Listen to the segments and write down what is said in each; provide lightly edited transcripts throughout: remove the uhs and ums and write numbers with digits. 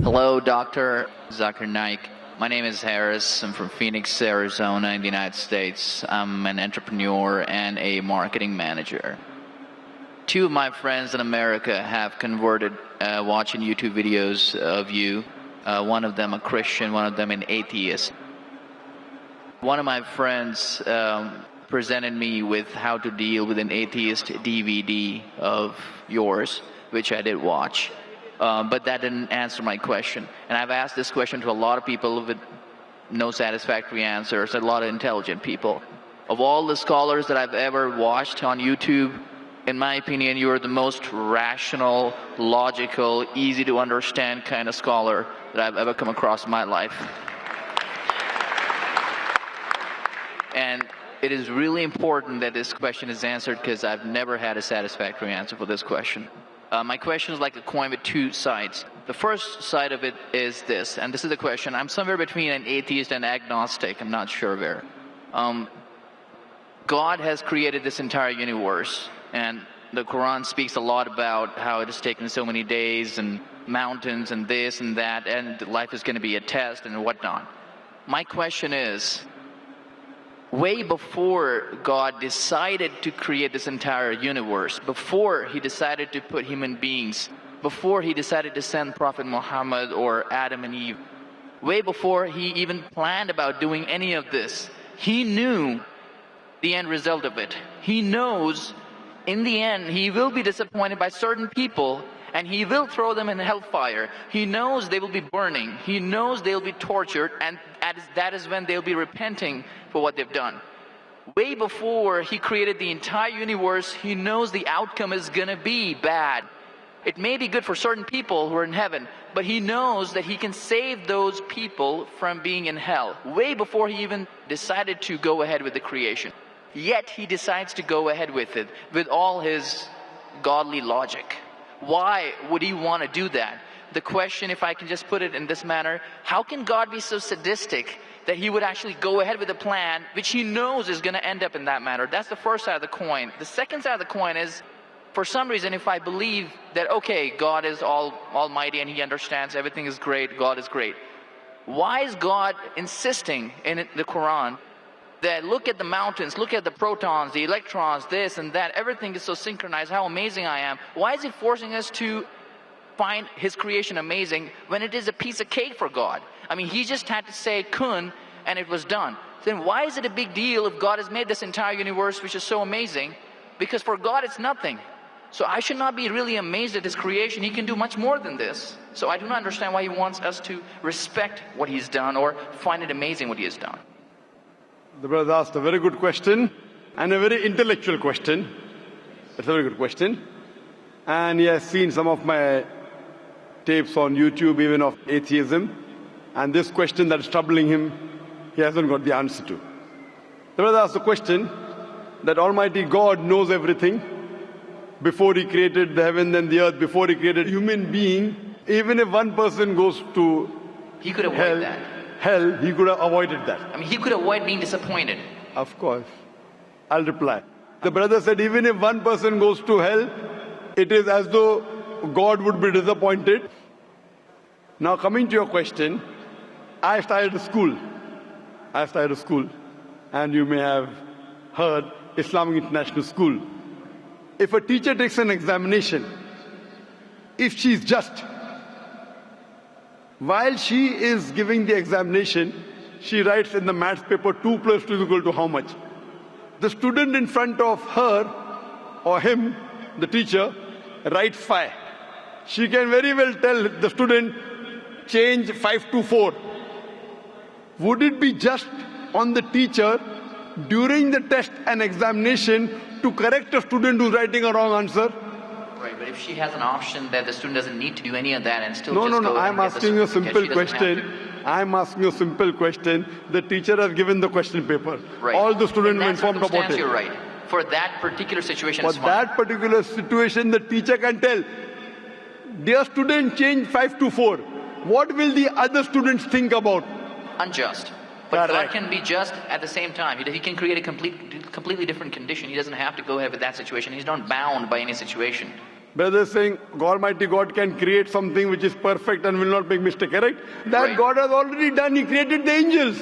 Hello, Dr. Zakir Naik. My name is Harris. I'm from Phoenix, Arizona in the United States. I'm an entrepreneur and a marketing manager. Two of my friends in America have converted watching YouTube videos of you. One of them a Christian, one of them an atheist. One of my friends presented me with how to deal with an atheist DVD of yours, which I did watch. But that didn't answer my question. And I've asked this question to a lot of people with no satisfactory answers, a lot of intelligent people. Of all the scholars that I've ever watched on YouTube, in my opinion, you are the most rational, logical, easy to understand kind of scholar that I've ever come across in my life. And it is really important that this question is answered because I've never had a satisfactory answer for this question. My question is like a coin with two sides. The first side of it is this, and this is the question. I'm somewhere between an atheist and agnostic. I'm not sure where. God has created this entire universe, and the Quran speaks a lot about how it has taken so many days and mountains and this and that, and life is going to be a test and whatnot. My question is, way before God decided to create this entire universe, before he decided to put human beings, before he decided to send Prophet Muhammad or Adam and Eve, way before he even planned about doing any of this, he knew the end result of it. He knows in the end he will be disappointed by certain people and he will throw them in hellfire. He knows they will be burning. He knows they will be tortured, and that is when they'll be repenting for what they've done. Way before he created the entire universe, he knows the outcome is going to be bad. It may be good for certain people who are in heaven, but he knows that he can save those people from being in hell. Way before he even decided to go ahead with the creation. Yet he decides to go ahead with it, with all his godly logic. Why would he want to do that? The question, if I can just put it in this manner, how can God be so sadistic that he would actually go ahead with a plan which he knows is going to end up in that manner? That's the first side of the coin. The second side of the coin is, for some reason, if I believe that, okay, God is almighty and he understands everything is great, God is great. Why is God insisting in the Quran that look at the mountains, look at the protons, the electrons, this and that, everything is so synchronized, how amazing I am. Why is he forcing us to find his creation amazing when it is a piece of cake for God? I mean, he just had to say kun and it was done. Then why is it a big deal if God has made this entire universe which is so amazing? Because for God it's nothing. So I should not be really amazed at his creation. He can do much more than this. So I do not understand why he wants us to respect what he's done or find it amazing what he has done. The brother asked a very good question and a very intellectual question. It's a very good question. And he has seen some of my tapes on YouTube, even of atheism. And this question that is troubling him, he hasn't got the answer to. The brother asked the question that Almighty God knows everything before he created the heaven and the earth, before he created human being. Even if one person goes to he could avoid that. Hell, he could have avoided that. I mean, he could avoid being disappointed. Of course. I'll reply. The brother said, even if one person goes to hell, it is as though God would be disappointed. Now coming to your question, I started a school. And you may have heard Islamic International School. If a teacher takes an examination, if she is just, while she is giving the examination, she writes in the maths paper 2 plus 2 is equal to how much? The student in front of her or him, the teacher, writes 5. She can very well tell the student, change 5 to 4. Would it be just on the teacher during the test and examination to correct a student who's writing a wrong answer? Right, but if she has an option that the student doesn't need to do any of that and still No, I'm asking a simple question. I'm asking you a simple question. The teacher has given the question paper. Right. All the students were informed about it. You're right. For that particular situation, For that particular situation, the teacher can tell, dear student, change 5 to 4. What will the other students think about? Unjust. But God can be just at the same time. He can create a completely different condition. He doesn't have to go ahead with that situation. He's not bound by any situation. Brother is saying Almighty God can create something which is perfect and will not make mistake, correct? That Right. God has already done. He created the angels.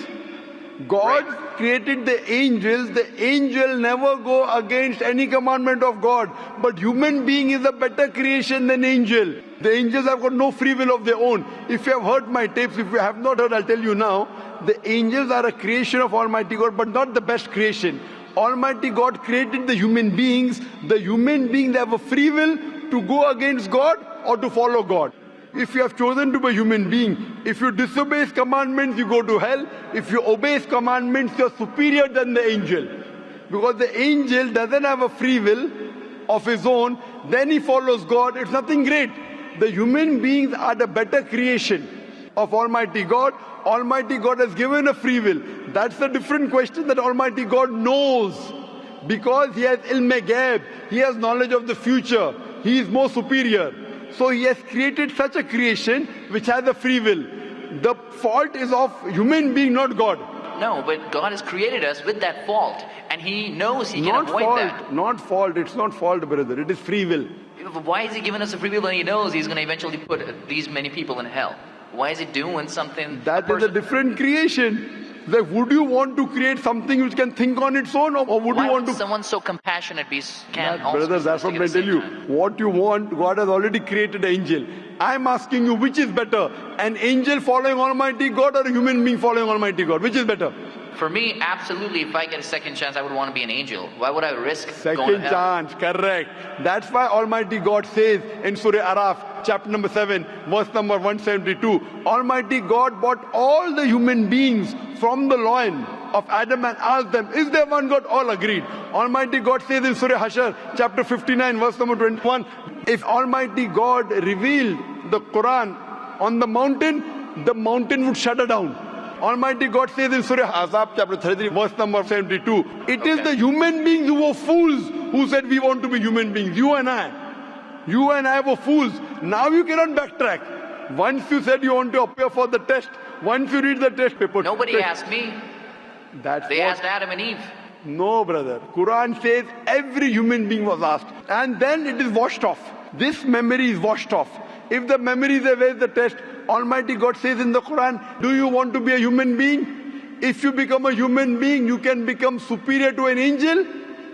God created the angels. The angel never go against any commandment of God. But human being is a better creation than angel. The angels have got no free will of their own. If you have heard my tapes, if you have not heard, I'll tell you now. The angels are a creation of Almighty God, but not the best creation. Almighty God created the human beings. The human beings have a free will to go against God or to follow God. If you have chosen to be a human being, if you disobey His commandments, you go to hell. If you obey His commandments, you are superior than the angel. Because the angel doesn't have a free will of his own, then he follows God. It's nothing great. The human beings are the better creation of Almighty God. Almighty God has given a free will. That's a different question that Almighty God knows. Because He has ilm-e-ghaib, He has knowledge of the future. He is more superior. So He has created such a creation which has a free will. The fault is of human being, not God. No, but God has created us with that fault, and He knows He can Not avoid fault, that. not fault. It's not fault, brother. It is free will. Why is He giving us a free will when He knows He's going to eventually put these many people in hell? Why is He doing something? That is a different creation. Like, would you want to create something which can think on its own, or would Why you want would to? someone so compassionate can also Brother, be that's what sadistic I at the tell same you. time? What you want, God has already created an angel. I'm asking you, which is better? An angel following Almighty God or a human being following Almighty God? Which is better? For me, absolutely, if I get a second chance, I would want to be an angel. Why would I risk going to Second hell? chance, correct. That's why Almighty God says in Surah Araf, chapter number 7, verse number 172, Almighty God brought all the human beings from the loin of Adam and asked them, is there one God? All agreed. Almighty God says in Surah Hashar, chapter 59, verse number 21, if Almighty God revealed the Quran on the mountain would shudder down. Almighty God says in Surah Azab, chapter 33, verse number 72, it is the human beings who were fools who said we want to be human beings. You and I were fools. Now you cannot backtrack. Once you said you want to appear for the test, once you read the test paper. Nobody asked me. They asked Adam and Eve. No, brother. Quran says every human being was asked. And then it is washed off. This memory is washed off. If the memory is away, the test, Almighty God says in the Quran, do you want to be a human being? If you become a human being, you can become superior to an angel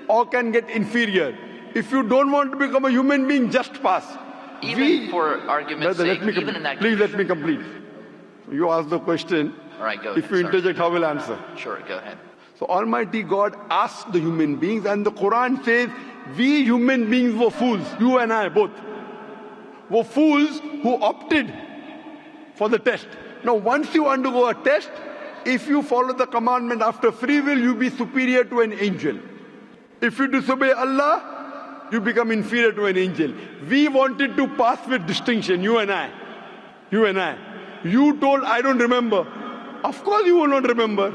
or can get inferior. If you don't want to become a human being, just pass. Even for argument's Brother, sake, even in that please condition. let me complete. You ask the question. All right, go If ahead. you Sorry. interject, how will I answer? Sure, go ahead. So Almighty God asked the human beings, and the Quran says, we human beings were fools. You and I both were fools who opted for the test. Now once you undergo a test, if you follow the commandment after free will, you be superior to an angel. If you disobey Allah, you become inferior to an angel. We wanted to pass with distinction, you and I. You told, I don't remember. Of course you will not remember.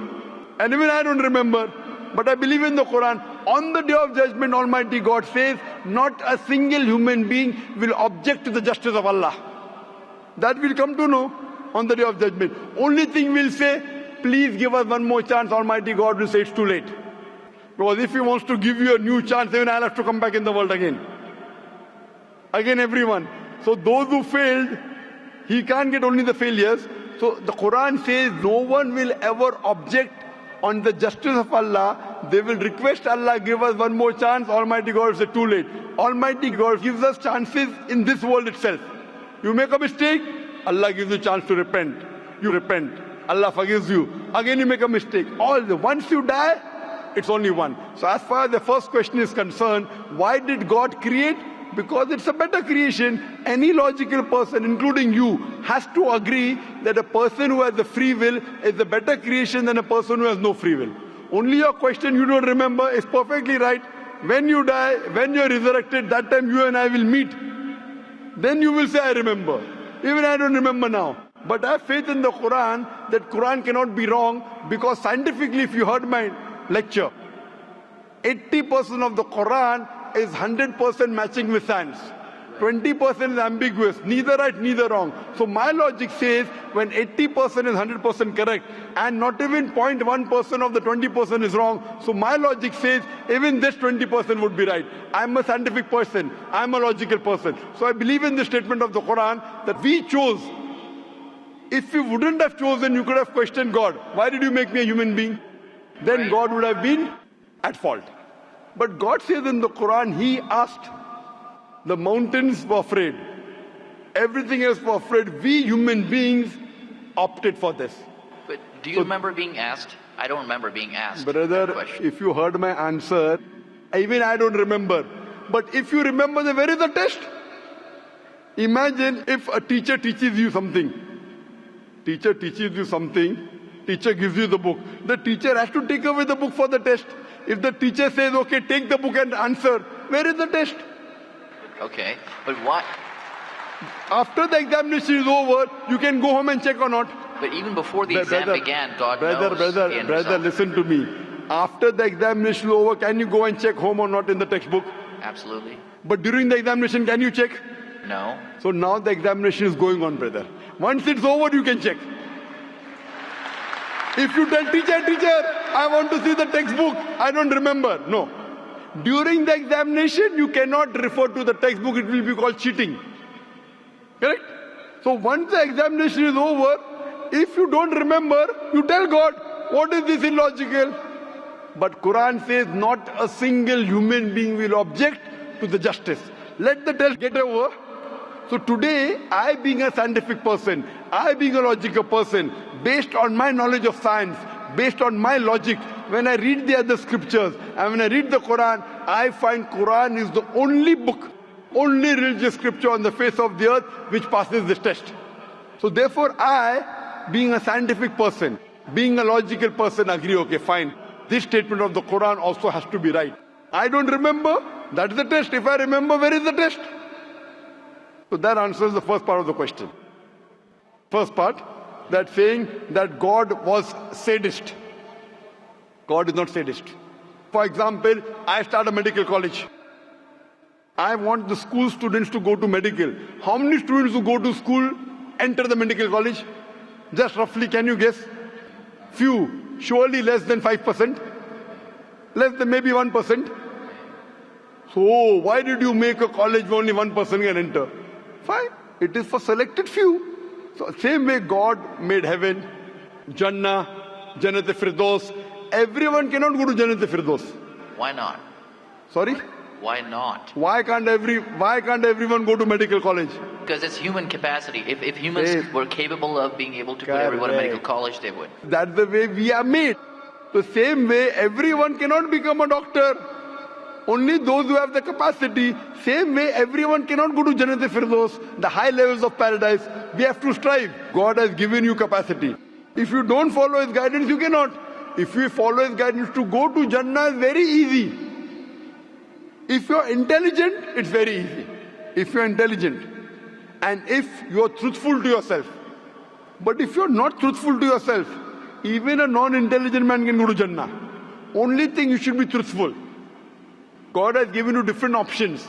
And even I don't remember. But I believe in the Quran. On the day of judgment, Almighty God says, not a single human being will object to the justice of Allah. That we'll come to know on the day of judgment. Only thing we'll say, please give us one more chance. Almighty God will say it's too late. Because if He wants to give you a new chance, then I'll have to come back in the world again. Again, everyone. So those who failed, He can't get only the failures. So the Quran says no one will ever object on the justice of Allah. They will request Allah, give us one more chance. Almighty God will say too late. Almighty God gives us chances in this world itself. You make a mistake, Allah gives you a chance to repent. You repent. Allah forgives you. Again you make a mistake. Once you die, it's only one. So as far as the first question is concerned, why did God create? Because it's a better creation. Any logical person, including you, has to agree that a person who has the free will is a better creation than a person who has no free will. Only your question you don't remember is perfectly right. When you die, when you're resurrected, that time you and I will meet. Then you will say, I remember. Even I don't remember now. But I have faith in the Quran that Quran cannot be wrong, because scientifically, if you heard my lecture, 80% of the Quran is 100% matching with science. 20% is ambiguous, neither right, neither wrong. So my logic says when 80% is 100% correct and not even 0.1% of the 20% is wrong, so my logic says even this 20% would be right. I'm a scientific person, I'm a logical person. So I believe in the statement of the Quran that we chose. If you wouldn't have chosen, you could have questioned God. Why did you make me a human being? Then God would have been at fault. But God says in the Quran, He asked. The mountains were afraid. Everything else was afraid. We human beings opted for this. But do you remember being asked? I don't remember being asked. Brother, if you heard my answer, even I don't remember. But if you remember, then where is the test? Imagine if a teacher teaches you something. Teacher teaches you something. Teacher gives you the book. The teacher has to take away the book for the test. If the teacher says, okay, take the book and answer, where is the test? Okay, but why? After the examination is over, you can go home and check or not. But even before the exam began, God knows the end Brother, result. listen to me. After the examination is over, can you go and check home or not in the textbook? Absolutely. But during the examination, can you check? No. So now the examination is going on, brother. Once it's over, you can check. If you tell teacher, I want to see the textbook, I don't remember. No. During the examination, you cannot refer to the textbook. It will be called cheating. Correct? So once the examination is over, if you don't remember, you tell God, what is this illogical? But Quran says not a single human being will object to the justice. Let the test get over. So today, I being a scientific person, I being a logical person, based on my knowledge of science, based on my logic, when I read the other scriptures and when I read the Quran, I find Quran is the only book, only religious scripture on the face of the earth which passes this test. So therefore I, being a scientific person, being a logical person, agree, okay, fine. This statement of the Quran also has to be right. I don't remember, that's the test. If I remember, where is the test? So that answers the first part of the question. First part, that saying that God was sadist. God is not sadist. For example, I start a medical college. I want the school students to go to medical. How many students who go to school enter the medical college? Just roughly, can you guess? Few. Surely less than 5%. Less than maybe 1%. So why did you make a college where only 1% can enter? Fine. It is for selected few. So same way God made heaven, Jannah, Jannat-e-Firdaus. Everyone cannot go to Jannat-e-Firdaus. Why not? Sorry? Why not? Why can't everyone go to medical college? Because it's human capacity. If humans were capable of being able to put everyone in medical college, they would. That's the way we are made. The same way everyone cannot become a doctor. Only those who have the capacity. Same way everyone cannot go to Jannat-e-Firdaus, the high levels of paradise. We have to strive. God has given you capacity. If you don't follow His guidance, you cannot. If you follow His guidance, to go to Jannah is very easy. If you're intelligent, it's very easy. If you're intelligent and if you're truthful to yourself. But if you're not truthful to yourself, even a non-intelligent man can go to Jannah. Only thing, you should be truthful. God has given you different options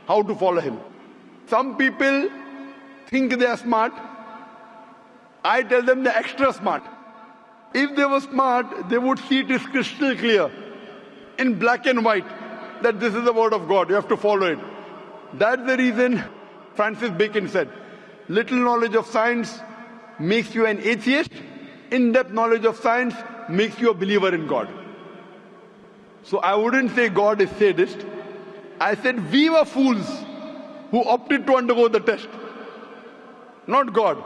how to follow Him. Some people think they are smart. I tell them they're extra smart. If they were smart, they would see it is crystal clear, in black and white, that this is the word of God. You have to follow it. That's the reason Francis Bacon said, little knowledge of science makes you an atheist. In-depth knowledge of science makes you a believer in God. So I wouldn't say God is sadist. I said we were fools who opted to undergo the test. Not God.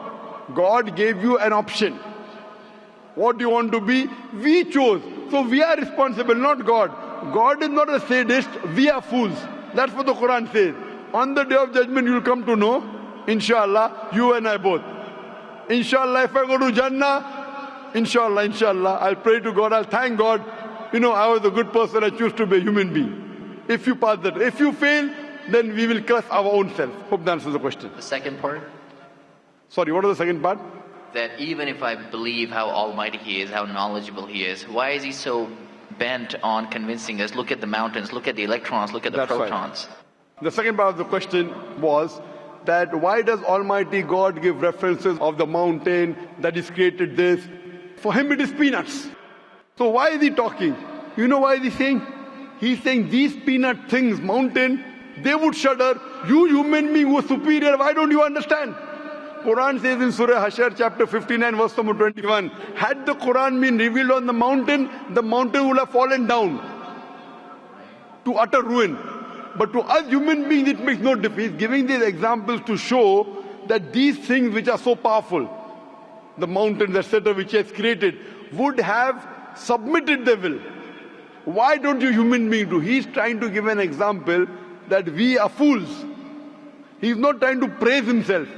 God gave you an option. What do you want to be? We chose. So we are responsible, not God. God is not a sadist. We are fools. That's what the Quran says. On the day of judgment, you will come to know, inshallah, you and I both. Inshallah, if I go to Jannah, inshallah, I'll pray to God, I'll thank God. You know, I was a good person, I choose to be a human being. If you pass that, if you fail, then we will curse our own self. Hope that answers the question. The second part? Sorry, what was the second part? That even if I believe how almighty He is, how knowledgeable He is, why is He so bent on convincing us, look at the mountains, look at the electrons, look at the protons? The second part of the question was that why does Almighty God give references of the mountain that is created this? For him it is peanuts. So why is he talking? You know why is he saying? He's saying these peanut things, mountain, they would shudder. You human being who are superior, why don't you understand? Quran says in Surah Hashar chapter 59 verse number 21, had the Quran been revealed on the mountain would have fallen down to utter ruin. But to us human beings it makes no difference. He's giving these examples to show that these things which are so powerful, the mountains, etc., which he has created, would have submitted their will. Why don't you human beings do? He's trying to give an example that we are fools. He's not trying to praise himself.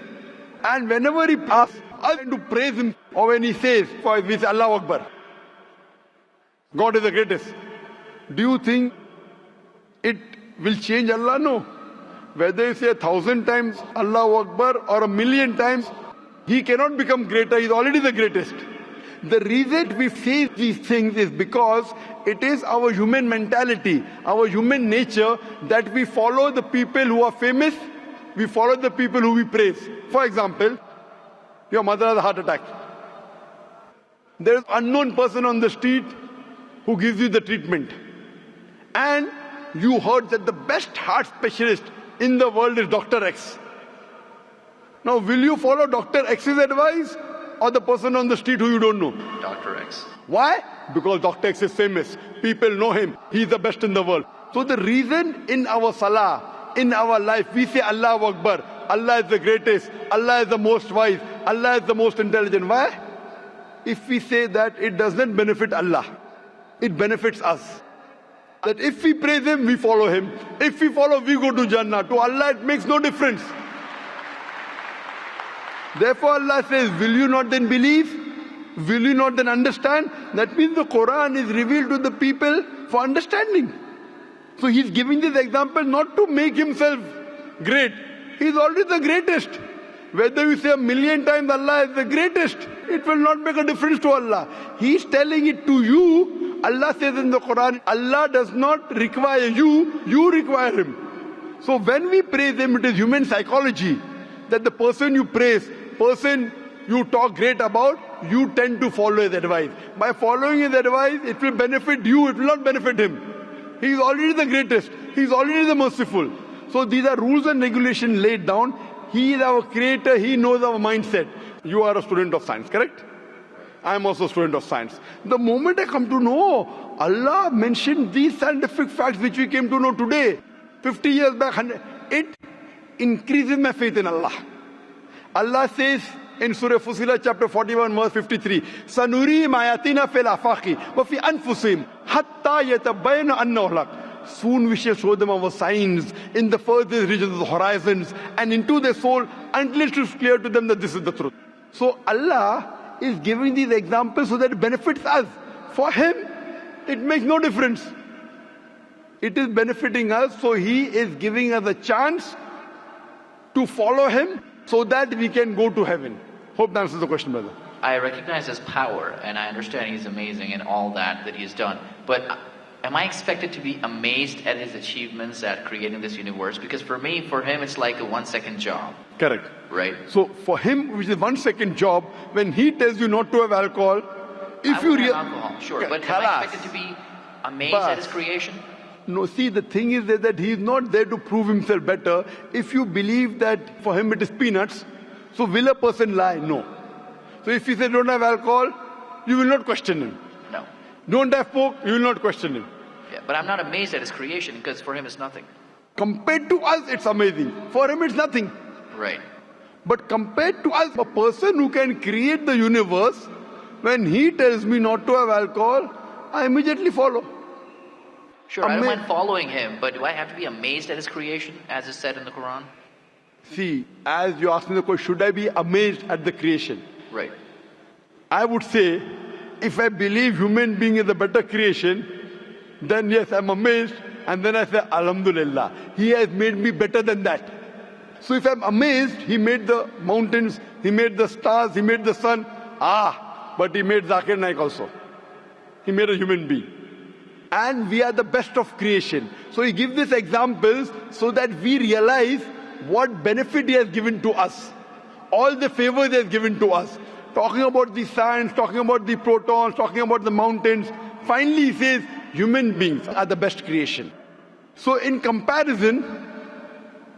And whenever he asks us to praise him, or when he says, for we say Allahu Akbar, God is the greatest, do you think it will change Allah? No. Whether you say 1,000 times Allahu Akbar or 1,000,000 times, he cannot become greater. He's already the greatest. The reason we say these things is because it is our human mentality, our human nature, that we follow the people who are famous, we follow the people who we praise. For example, your mother has a heart attack. There is an unknown person on the street who gives you the treatment. And you heard that the best heart specialist in the world is Dr. X. Now, will you follow Dr. X's advice or the person on the street who you don't know? Dr. X. Why? Because Dr. X is famous. People know him. He's the best in the world. So the reason in our salah, in our life, we say Allahu Akbar, Allah is the greatest, Allah is the most wise, Allah is the most intelligent. Why? If we say that, it does not benefit Allah. It benefits us. That if we praise him, we follow him. If we follow, we go to Jannah. To Allah, it makes no difference. Therefore, Allah says, will you not then believe? Will you not then understand? That means the Quran is revealed to the people for understanding. So he's giving this example not to make himself great. He's already the greatest. Whether you say 1,000,000 times Allah is the greatest, it will not make a difference to Allah. He's telling it to you. Allah says in the Quran, Allah does not require you, you require him. So when we praise him, it is human psychology that the person you praise, person you talk great about, you tend to follow his advice. By following his advice, it will benefit you, it will not benefit him. He is already the greatest. He is already the merciful. So these are rules and regulations laid down. He is our creator. He knows our mindset. You are a student of science, correct? I am also a student of science. The moment I come to know, Allah mentioned these scientific facts which we came to know today, 50 years back, it increases my faith in Allah. Allah says in Surah Fussilat chapter 41 verse 53, Sanurihim ayatina fil afaqi wa fi anfusihim hatta yatabayyana annahu al-haq. Soon we shall show them our signs in the furthest regions of the horizons and into their soul until it is clear to them that this is the truth. So Allah is giving these examples so that it benefits us. For him, it makes no difference. It is benefiting us, so he is giving us a chance to follow him so that we can go to heaven. Hope that answers the question, brother. I recognize his power, and I understand he's amazing in all that he's done. But am I expected to be amazed at his achievements at creating this universe? Because for him, it's like a 1-second job. Correct. Right? So for him, which is 1-second job, when he tells you not to have alcohol, if you have alcohol, sure. But am I expected to be amazed at his creation? No, see, the thing is that he is not there to prove himself better. If you believe that for him it is peanuts, so will a person lie? No. So if he says don't have alcohol, you will not question him. No. Don't have pork, you will not question him. Yeah, but I'm not amazed at his creation because for him it's nothing. Compared to us, it's amazing. For him, it's nothing. Right. But compared to us, a person who can create the universe, when he tells me not to have alcohol, I immediately follow. Sure, I don't mind following him, but do I have to be amazed at his creation, as is said in the Quran? See, as you asked me the question, should I be amazed at the creation? Right. I would say, if I believe human being is a better creation, then yes, I'm amazed, and then I say, Alhamdulillah, he has made me better than that. So if I'm amazed, he made the mountains, he made the stars, he made the sun, but he made Zakir Naik also. He made a human being. and we are the best of creation. So he gives these examples so that we realize what benefit he has given to us. All the favors he has given to us. Talking about the science, talking about the protons, talking about the mountains. Finally he says, human beings are the best creation. So in comparison,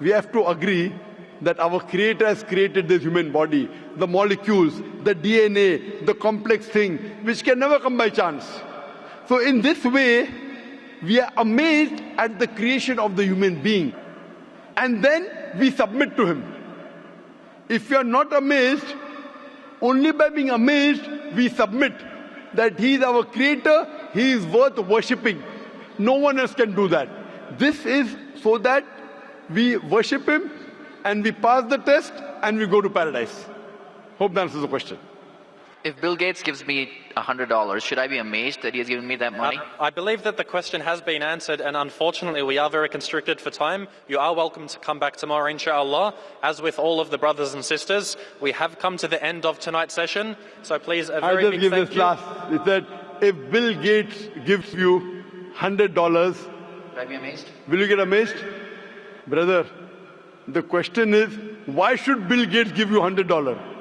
we have to agree that our Creator has created this human body, the molecules, the DNA, the complex thing, which can never come by chance. So in this way, we are amazed at the creation of the human being. And then we submit to Him. If we are not amazed, only by being amazed, we submit that He is our Creator, He is worth worshipping. No one else can do that. This is so that we worship Him and we pass the test and we go to paradise. Hope that answers the question. If Bill Gates gives me $100, should I be amazed that he has given me that money? I believe that the question has been answered, and unfortunately we are very constricted for time. You are welcome to come back tomorrow, inshallah. As with all of the brothers and sisters, we have come to the end of tonight's session. So please, a very big thank you. He said, if Bill Gates gives you $100, should I be amazed? Will you get amazed? Brother, the question is, why should Bill Gates give you $100?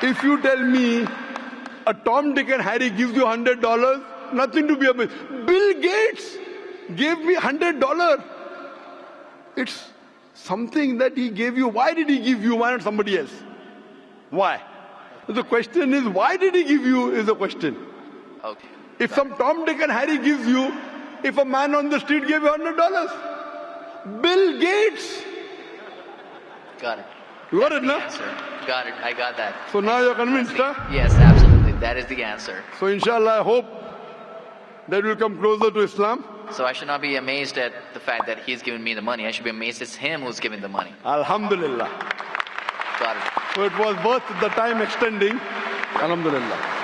If you tell me a Tom, Dick and Harry gives you $100, nothing to be amazed. Bill Gates gave me $100. It's something that he gave you. Why did he give you? Why not somebody else? Why? The question is, why did he give you is the question. Okay. If some Tom, Dick and Harry gives you, if a man on the street gave you $100, Bill Gates. Got it. You got it, no? Answer. Got it. I got that. So now you're convinced, huh? Yes, absolutely. That is the answer. So inshallah, I hope that we'll come closer to Islam. So I should not be amazed at the fact that he's given me the money. I should be amazed it's him who's giving the money. Alhamdulillah. Got it. So it was worth the time extending. Alhamdulillah.